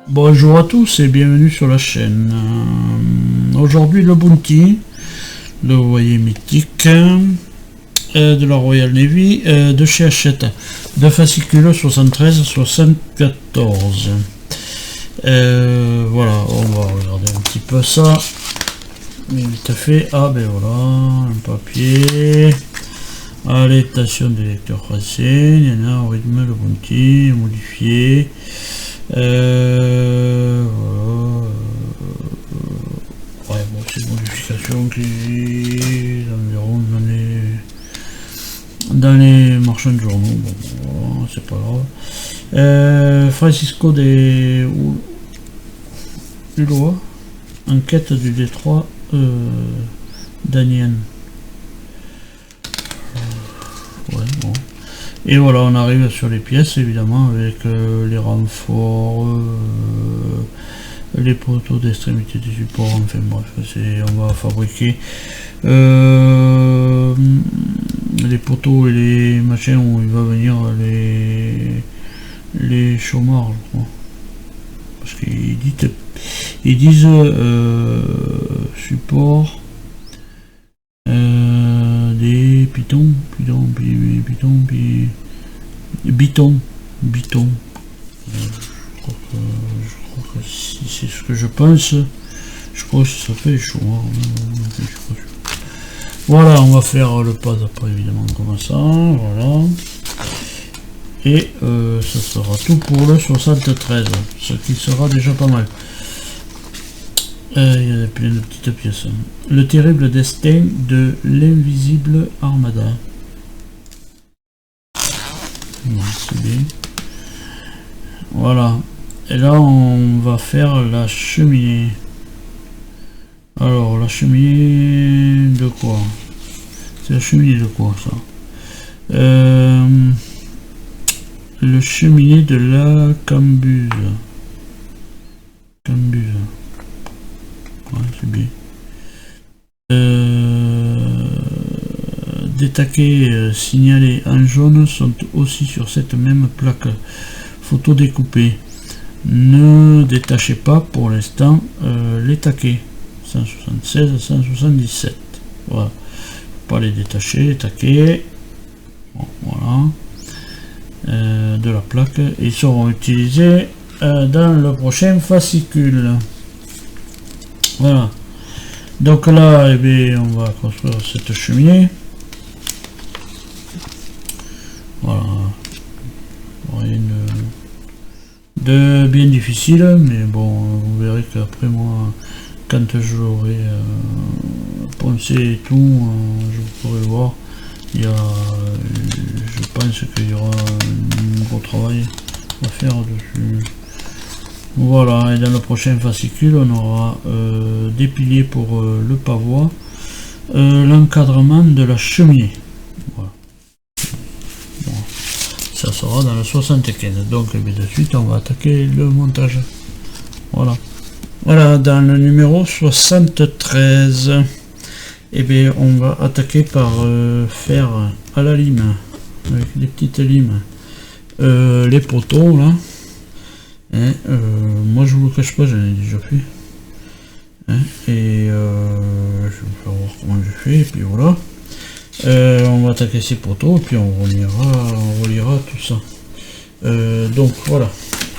Bonjour à tous et bienvenue sur la chaîne. Aujourd'hui le Bounty, le voilier mythique de la Royal Navy de chez Hachette, de fascicule 73-74. Voilà, on va regarder un petit peu ça. Mais vite fait, ah ben voilà, un papier. Adaptation des lecteurs français, il y en a au rythme le Bounty, modifié. Voilà. Ouais, bon, c'est une modification qui est environ dans les marchands de journaux. Bon, voilà, c'est pas grave. Francisco de Ulloa, enquête du détroit d'Anian. Ouais, bon. Et voilà, on arrive sur les pièces évidemment avec les renforts, les poteaux d'extrémité du support, enfin bref, on va fabriquer les poteaux et les machins où il va venir les chômeurs, je crois. Parce qu'ils disent support des pitons, biton. Je crois que si c'est ce que je pense, je crois que ça fait chaud. Voilà, on va faire le pas d'après évidemment comme ça, voilà. Et ça sera tout pour le 73, ce qui sera déjà pas mal. Il y a plein de petites pièces. Le terrible destin de l'invisible Armada. C'est bien. Voilà. Et là, on va faire la cheminée. Alors, la cheminée de quoi? C'est la cheminée de quoi, ça? Le cheminée de la cambuse. Ouais, c'est bien. Des taquets signalés en jaune sont aussi sur cette même plaque photo découpée. Ne détachez pas pour l'instant les taquets 176 à 177. Voilà, pas les détacher, les taquets. Bon, voilà, de la plaque. Ils seront utilisés dans le prochain fascicule. Voilà. Donc là, eh bien, on va construire cette cheminée. Voilà. Rien de bien difficile, mais bon, vous verrez qu'après moi, quand je l'aurai poncé et tout, je pourrai le voir. Je pense qu'il y aura un gros travail à faire dessus. Voilà, et dans le prochain fascicule, on aura des piliers pour le pavois, l'encadrement de la cheminée. Voilà. Bon, ça sera dans le 75. Donc, de suite, on va attaquer le montage. Voilà. Voilà, dans le numéro 73, et bien, on va attaquer par faire à la lime, avec des petites limes, les poteaux là. Moi je vous le cache pas, j'en ai déjà fait. Je vais vous faire voir comment je fais, et puis voilà. On va attaquer ces poteaux, et puis on reliera tout ça. Donc voilà.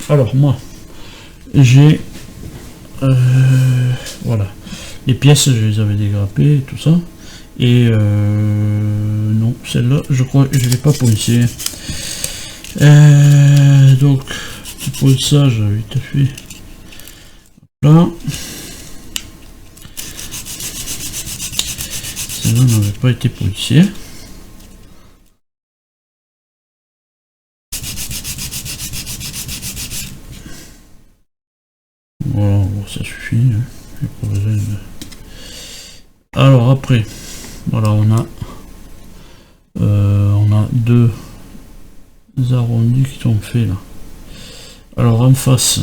Alors moi, j'ai voilà. Les pièces, je les avais dégrappées, et tout ça. Et non, celle-là, je crois que je ne l'ai pas poncée. Donc, petit ponçage vite fait. Là. Celle-là n'avait pas été poncée. Voilà, bon, ça suffit. Hein. Pas besoin de... Alors après, voilà, on a deux arrondis qui sont faits là. Alors en face,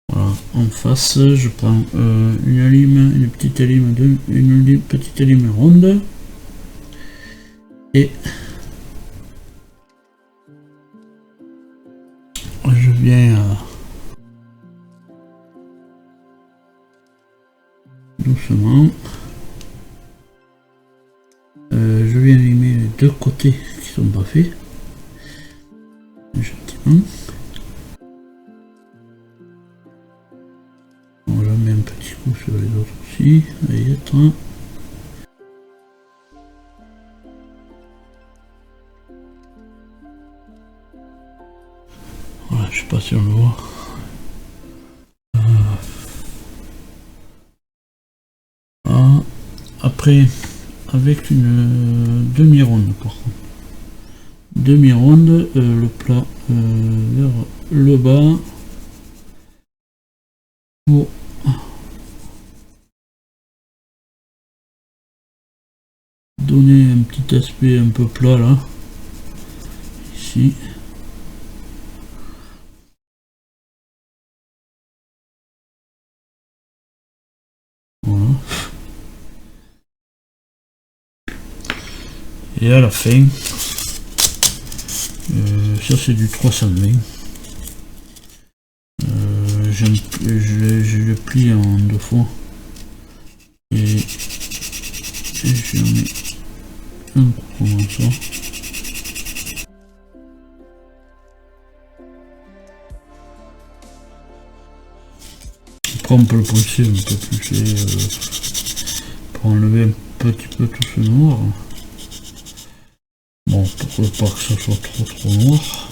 voilà, en face, je prends une lime, une petite lime ronde, et je viens doucement, je viens limer les deux côtés qui sont pas faits, gentiment. On va mettre un petit coup sur les autres aussi, va y être. Voilà, je sais pas si on le voit. Voilà. Après, avec une demi-ronde par contre. Demi-ronde, le plat vers le bas pour donner un petit aspect un peu plat là, ici. Voilà. Et à la fin, ça c'est du 320. Je le plie en deux fois et je mets un coup comme ça. Après on peut le pousser un peu plus pour enlever un petit peu tout ce noir. Bon, pourquoi pas que ça soit trop noir.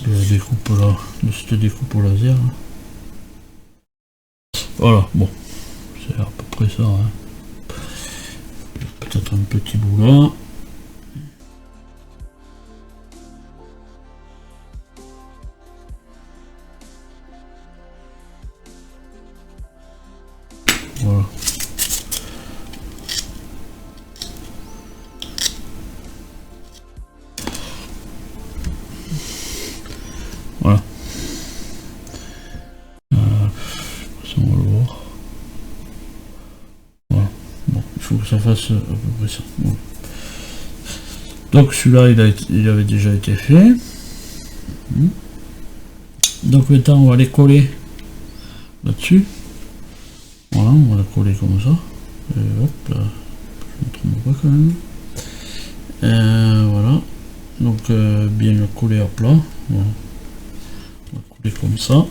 De la découpe là, de cette découpe au laser. Voilà, bon, c'est à peu près ça. Hein. Peut-être un petit bout là. Voilà. Voilà. Ça on va le voir. Voilà. Bon, il faut que ça fasse à peu près ça. Bon. Donc celui-là il avait déjà été fait. Donc maintenant on va les coller là-dessus. Voilà, on va la coller comme ça. Et hop là, je ne me trompe pas quand même. Voilà. Donc bien le coller à plat. Voilà. On va coller comme ça.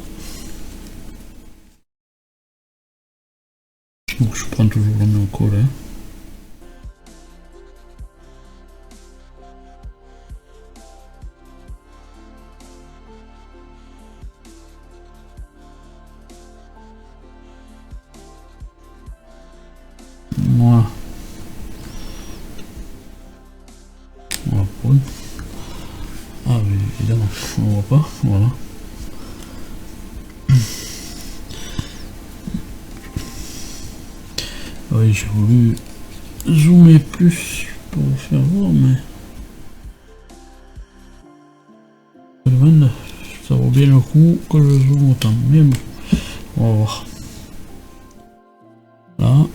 Donc je prends toujours le même colle. Hein. Voilà. On va prendre. Ah oui, évidemment, on voit pas. Voilà. Oui, j'ai voulu zoomer plus pour vous faire voir, mais ça vaut bien le coup que je zoome autant. Mais bon, on va voir. Là.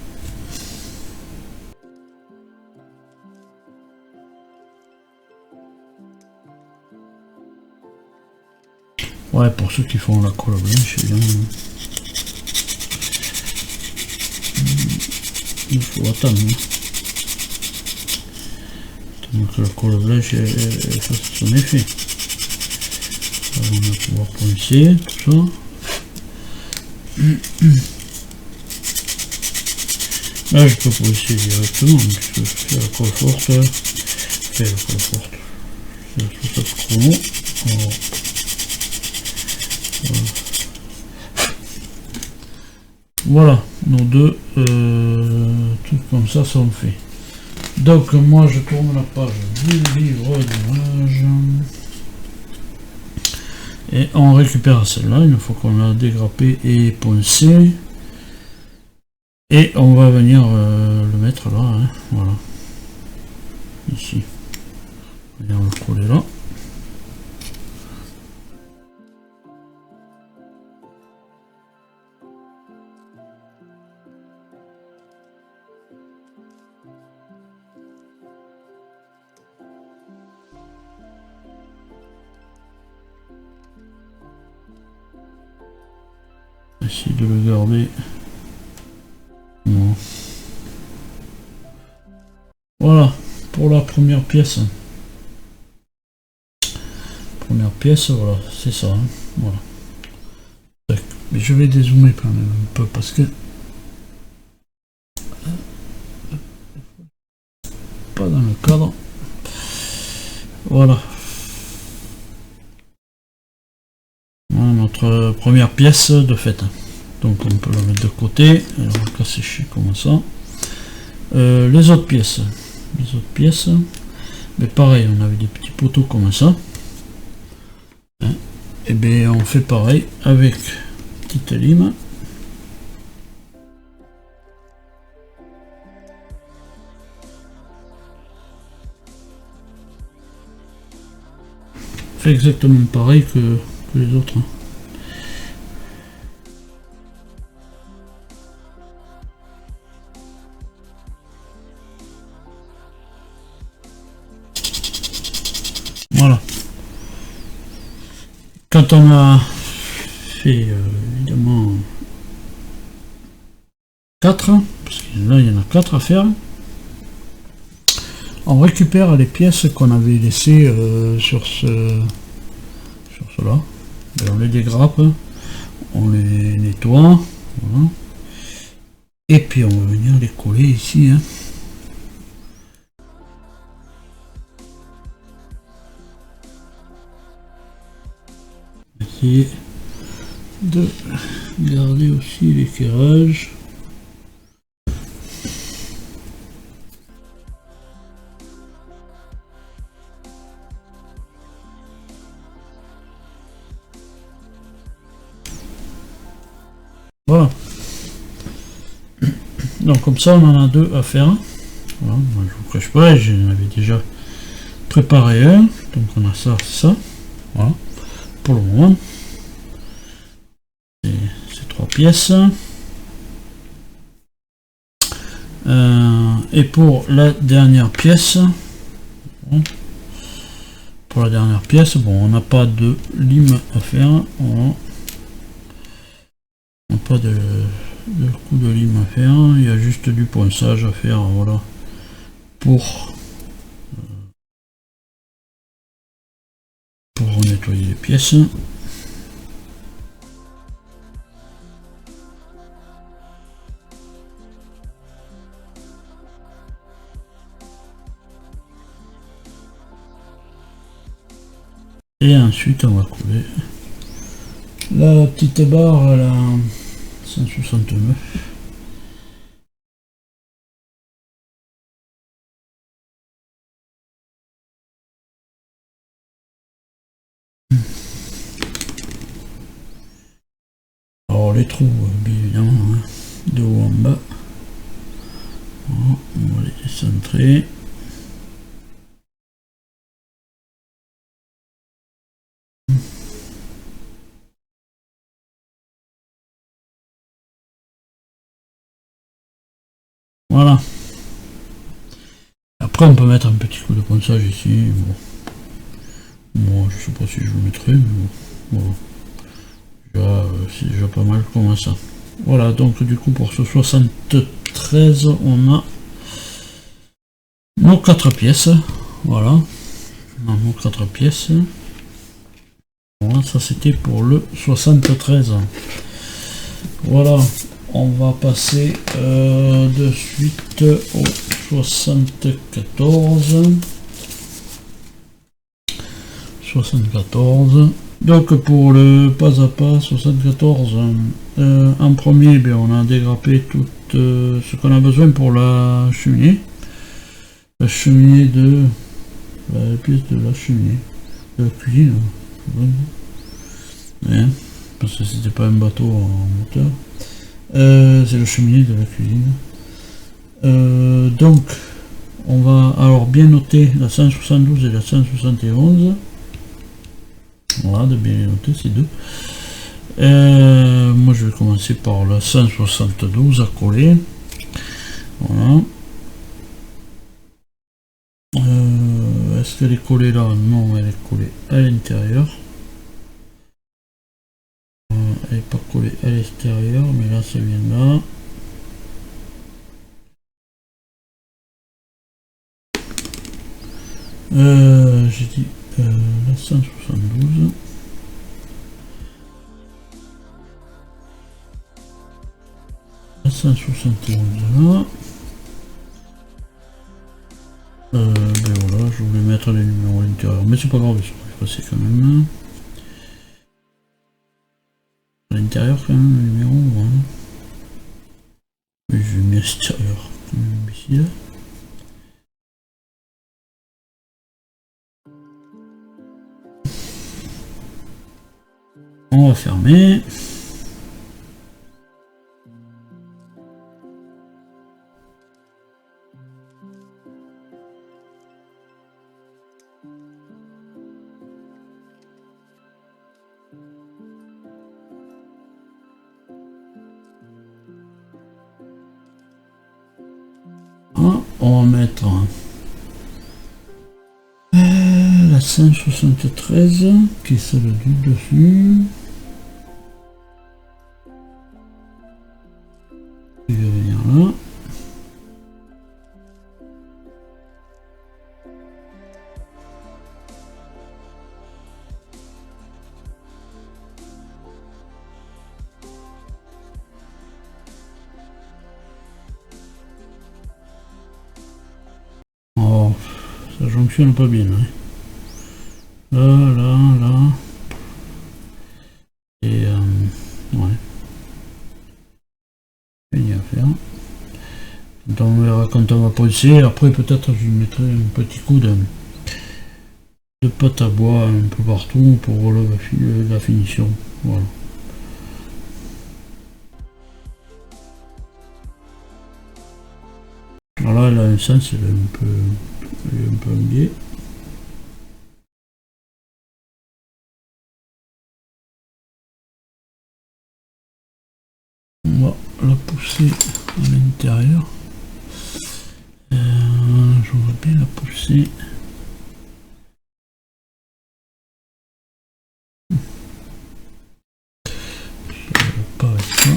Ouais, pour ceux qui font la colle blanche, évidemment. Il faut attendre. Attendre que la colle blanche fasse son effet. Alors, on va pouvoir poncer tout ça. Là, je peux poncer directement, puisque je fais la colle forte. C'est tout ça chrono. Alors, voilà, nos deux trucs comme ça sont faits. Donc moi je tourne la page du livre d'image et on récupère celle-là une fois qu'on l'a dégrappée et poncée et on va venir le mettre là, hein, voilà, ici. On va venir le coller là. essayer de le garder. Bon. Voilà pour la première pièce. Première pièce, voilà, c'est ça. Hein. Voilà. Mais je vais dézoomer quand même un peu parce que pas dans le cadre. Voilà. Voilà notre première pièce de fait. Donc on peut la mettre de côté. Alors on va la sécher comme ça. Les autres pièces. Mais pareil, on avait des petits poteaux comme ça. Hein. Et bien on fait pareil avec petite lime. Fait exactement pareil que les autres. Voilà. Quand on a fait évidemment 4, parce que là il y en a 4 à faire, on récupère les pièces qu'on avait laissées sur cela. Et on les dégrappe, on les nettoie, voilà. Et puis on va venir les coller ici. Hein. Essayer de garder aussi l'éclairage. Voilà. Donc comme ça on en a 2 à faire. Voilà, moi, je vous cache pas, j'en avais déjà préparé un. Donc on a ça, ça. Voilà. Pour le moment. Ces 3 pièces. Et pour la dernière pièce. Bon, pour la dernière pièce, bon, on n'a pas de lime à faire. Voilà. On n'a pas de coup de lime à faire, il y a juste du ponçage à faire, voilà, pour nettoyer les pièces. Et ensuite on va couler la petite barre à la 169. Alors les trous, bien évidemment, hein, de haut en bas. Voilà, on va les décentrer. Voilà. Après on peut mettre un petit coup de ponçage ici. Bon, je sais pas si je le mettrai, mais bon. C'est déjà pas mal comme ça. Voilà, donc du coup pour ce 73 on a nos 4 pièces. Voilà. On a nos 4 pièces. Voilà, ça c'était pour le 73. Voilà, on va passer de suite au 74. 74. Donc pour le pas à pas 74, en premier, bien, on a dégrappé tout ce qu'on a besoin pour la cheminée. La cheminée de la pièce de la cheminée de la cuisine. Ouais, parce que c'était pas un bateau en moteur. C'est la cheminée de la cuisine. Donc on va alors bien noter la 172 et la 171. Voilà, de bien noter ces deux. Moi je vais commencer par la 172 à coller. Voilà. Est-ce qu'elle est collée là? Non, elle est collée à l'intérieur. elle n'est pas collée à l'extérieur, mais là ça vient de là. J'ai dit la 172. La 171 là. Ben voilà, je voulais mettre les numéros à l'intérieur, mais c'est pas grave, ça va passer quand même. À l'intérieur quand même, le numéro, voilà. Oui, je vais mettre à l'extérieur, comme ici là. On va fermer. On va mettre la 173 qui est celle du dessus. Il va venir là. Oh, ça fonctionne pas bien. Hein. Là. Et ouais. Il y a à faire. Donc on verra quand on va poncer. Après peut-être je mettrai un petit coup de pâte à bois un peu partout pour la finition. Voilà. Alors là, elle a un sens, elle est un peu biais. On va la pousser à l'intérieur. J'aurais bien la pousser. Pas avec ça.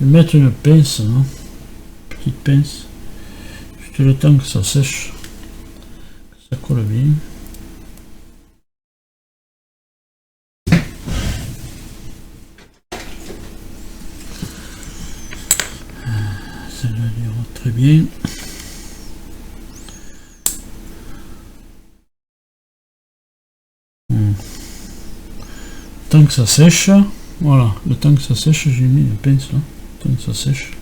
Je vais mettre une pince, hein. Petite pince, juste le temps que ça sèche, que ça colle bien. Ça ira très bien. Tant que ça sèche, voilà, le temps que ça sèche, j'ai mis une pince là, tant que ça sèche.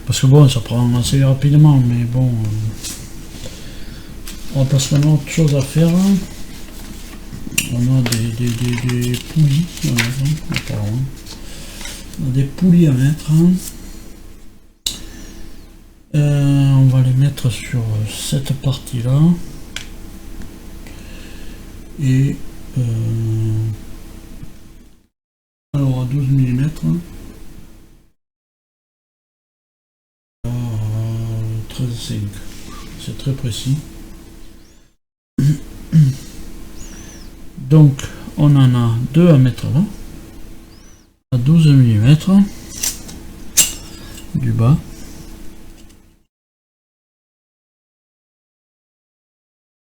Parce que bon, ça prend assez rapidement, mais bon, on passe maintenant autre chose à faire. On a des poulies à mettre, on a des poulies à mettre. On va les mettre sur cette partie là. Et alors à 12 mm. 13,5. C'est très précis. Donc on en a deux à mettre là. À 12 mm du bas.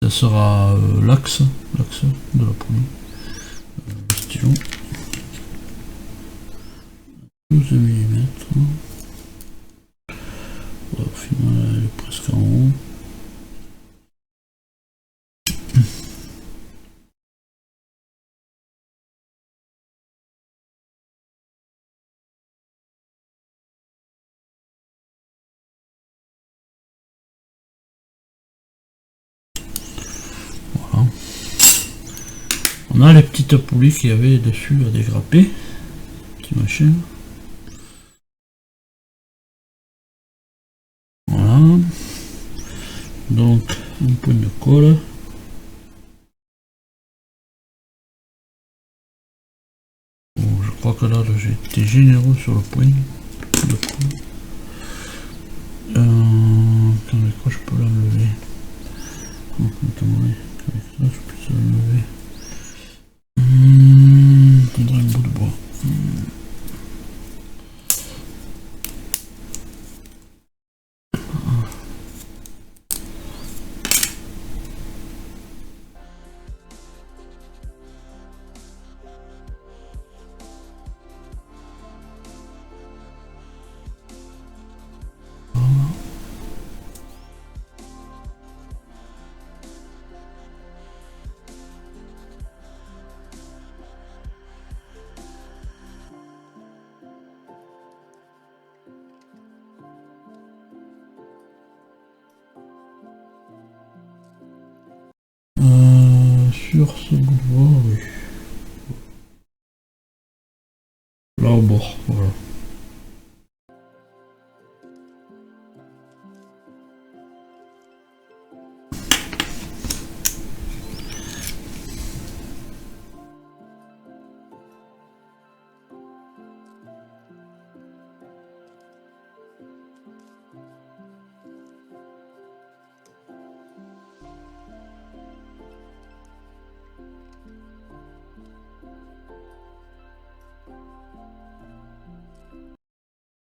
Ça sera l'axe de la poulie. Le stylo. 12 mm. Au final, elle est presque en haut. Voilà. On a les petites poulies qu'il y avait dessus à dégrapper. Petit machin. Voilà. Donc un point de colle. Bon, je crois que là j'ai été généreux sur le point de colle. Quand je peux l'enlever. Avec ça je peux l'enlever. Faudrait un bout de bois. Sur ce bout de bois, oui. Là au bord, voilà.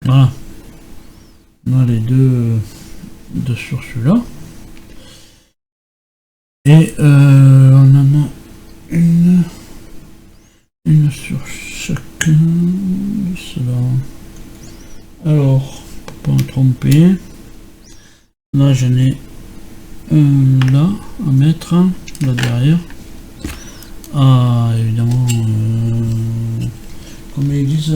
Voilà. On a les deux sur celui-là. Et on en a une sur chacun de cela. Alors, pour pas me tromper, là j'en ai un là à mettre, là derrière. Ah, évidemment, comme ils disent,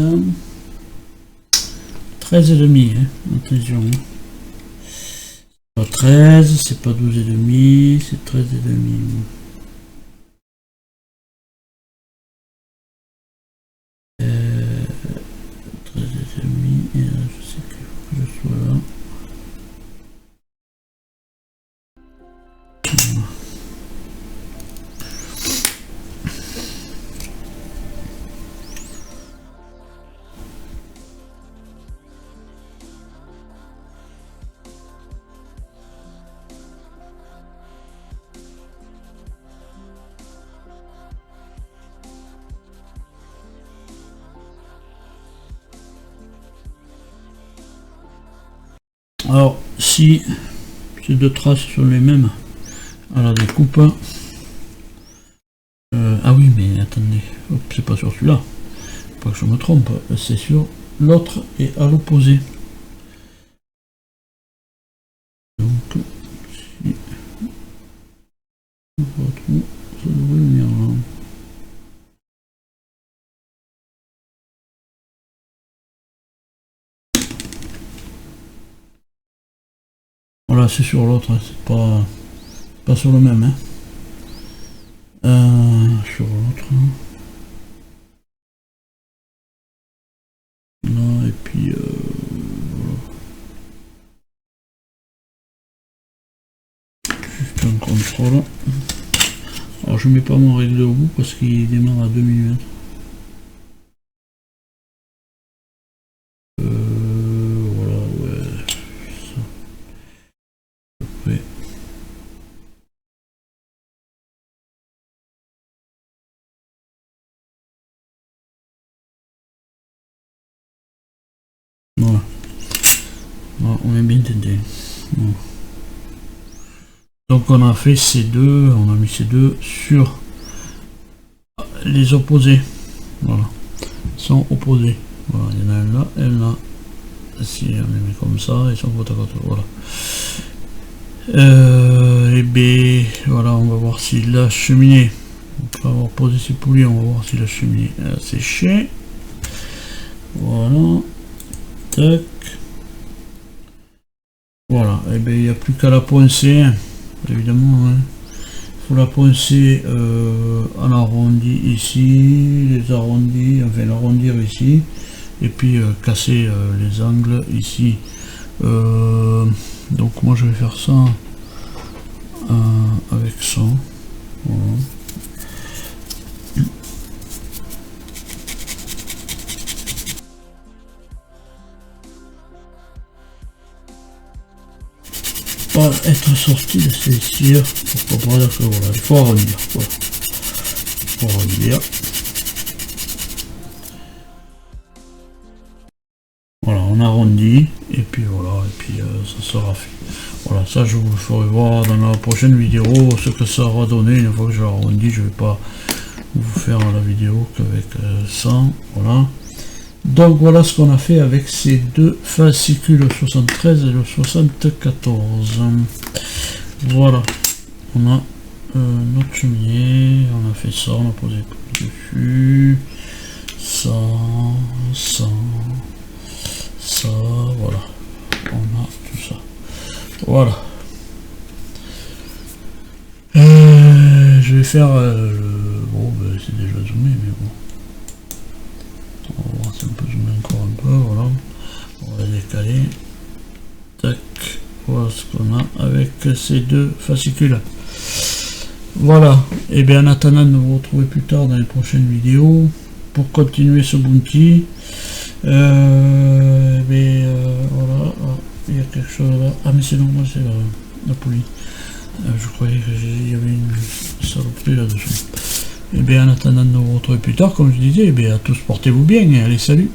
13,5, hein, attention. Pas 13, c'est pas 12,5, c'est 13,5. 13,5, et là, je sais qu'il faut que je sois là. Alors, si ces deux traces sont les mêmes à la découpe, ah oui, mais attendez, c'est pas sur celui-là, pas que je me trompe, c'est sur l'autre et à l'opposé. Donc, si on retrouve, ça devrait venir là. Voilà, c'est sur l'autre, hein, c'est pas sur le même. Hein. Sur l'autre. Là, et puis voilà. Juste un contrôle. Alors je mets pas mon réglé au bout parce qu'il démarre à 2 minutes. Voilà, ouais. Ça. Après. Voilà. Voilà, on est bien tenté. Voilà. Donc on a fait ces deux, on a mis ces deux sur les opposés. Voilà. Ils sont opposés. Voilà, il y en a un là et un là. Si on les met comme ça, ils sont côte à côte. Voilà. Et B, voilà, on va voir si la cheminée, après avoir posé ces poulies, on va voir si la cheminée a séché. Voilà. Tac. Voilà, et bien il n'y a plus qu'à la poncer, évidemment. Hein. Il faut la poncer en arrondi ici, les arrondis, enfin l'arrondir ici, et puis casser les angles ici Donc moi je vais faire ça avec ça. Voilà. Pas être sorti de ces cires, pourquoi pas, d'accord, voilà, il faut arrondir, voilà. Il faut arrondir. Voilà, on arrondit, et puis voilà, et puis ça sera fait. Voilà, ça je vous le ferai voir dans la prochaine vidéo, ce que ça aura donné, une fois que j'ai arrondi, je vais pas vous faire la vidéo qu'avec ça, voilà. Donc voilà ce qu'on a fait avec ces deux fascicules, le 73 et le 74. Voilà, on a notre cheminée, on a fait ça, on a posé dessus, ça, voilà, on a tout ça. Voilà. Je vais faire bon, ben, c'est déjà zoomé, mais bon. On va voir si on peut zoomer encore un peu, voilà. On va décaler. Tac. Voilà ce qu'on a avec ces deux fascicules. Voilà. Et bien en attendant de vous retrouver plus tard dans les prochaines vidéos pour continuer ce bounty. Voilà. Il y a quelque chose là. Ah mais c'est normal, c'est la poulie. Je croyais qu'il y avait une saloperie là-dessous. Et bien en attendant de vous retrouver plus tard, comme je disais, et bien à tous portez-vous bien et allez salut.